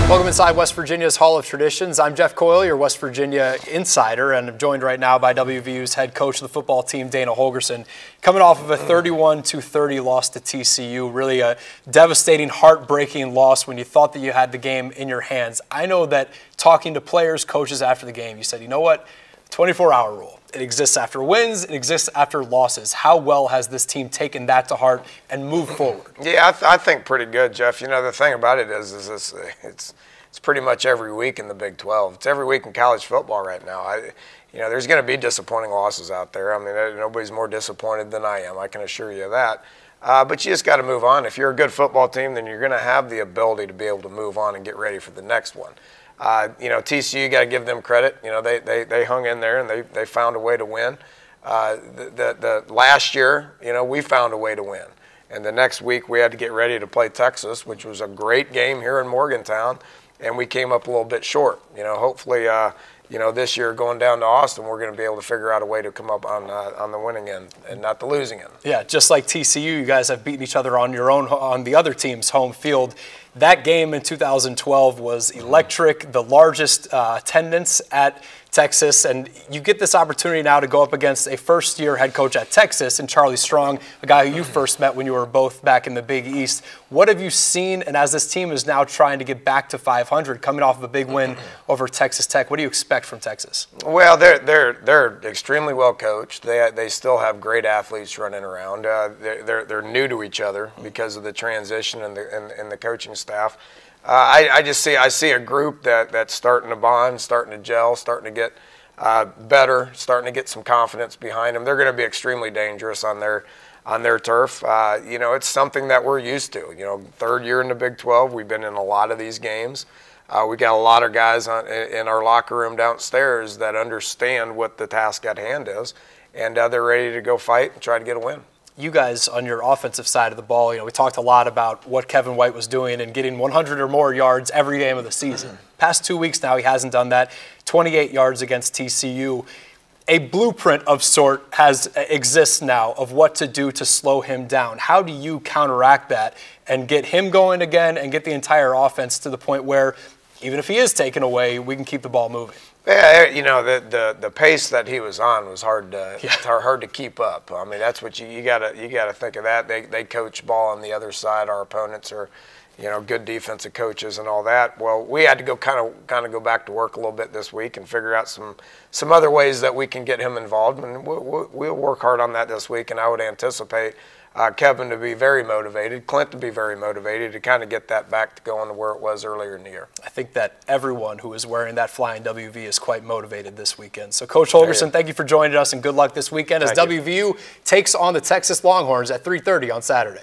Welcome inside West Virginia's Hall of Traditions. I'm Geoff Coyle, your West Virginia insider, and I'm joined right now by WVU's head coach of the football team, Dana Holgorsen, coming off of a 31-30 loss to TCU. Really a devastating, heartbreaking loss when you thought that you had the game in your hands. I know that talking to players, coaches after the game, you said, you know what, 24-hour rule. It exists after wins, it exists after losses. How well has this team taken that to heart and moved forward? Yeah, I think pretty good, Jeff. You know, the thing about it is it's pretty much every week in the Big 12. It's every week in college football right now. There's going to be disappointing losses out there. I mean, nobody's more disappointed than I am. I can assure you of that. But you just got to move on. If you're a good football team, then you're going to have the ability to be able to move on and get ready for the next one. TCU, got to give them credit. They hung in there and they found a way to win. The last year, we found a way to win. And the next week we had to get ready to play Texas, which was a great game here in Morgantown, and we came up a little bit short. Hopefully, this year going down to Austin, we're going to be able to figure out a way to come up on the winning end and not the losing end. Yeah, just like TCU, you guys have beaten each other on the other team's home field. That game in 2012 was electric, the largest attendance at Texas, and you get this opportunity now to go up against a first-year head coach at Texas, and Charlie Strong, a guy who you first met when you were both back in the Big East. What have you seen, and as this team is now trying to get back to 500, coming off of a big win over Texas Tech, what do you expect from Texas? Well, they're extremely well coached. They still have great athletes running around. They're new to each other because of the transition and the coaching staff. I see a group that's starting to bond, starting to gel, starting to get better, starting to get some confidence behind them. They're going to be extremely dangerous on their turf. It's something that we're used to. Third year in the Big 12, we've been in a lot of these games. We got a lot of guys in our locker room downstairs that understand what the task at hand is, and they're ready to go fight and try to get a win. You guys on your offensive side of the ball, we talked a lot about what Kevin White was doing and getting 100 or more yards every game of the season. Past 2 weeks now, he hasn't done that. 28 yards against TCU. A blueprint of sort exists now of what to do to slow him down. How do you counteract that and get him going again and get the entire offense to the point where, even if he is taken away, we can keep the ball moving? Yeah, the pace that he was on was hard to keep up. I mean, that's what you gotta think of that. They coach ball on the other side. Our opponents are, good defensive coaches and all that. Well, we had to go kind of go back to work a little bit this week and figure out some other ways that we can get him involved, and we'll work hard on that this week. And I would anticipate Kevin to be very motivated, Clint to be very motivated to kind of get that back to going to where it was earlier in the year. I think that everyone who is wearing that flying WV is quite motivated this weekend. So, Coach Holgorsen, thank you for joining us, and good luck this weekend as WVU takes on the Texas Longhorns at 3:30 on Saturday.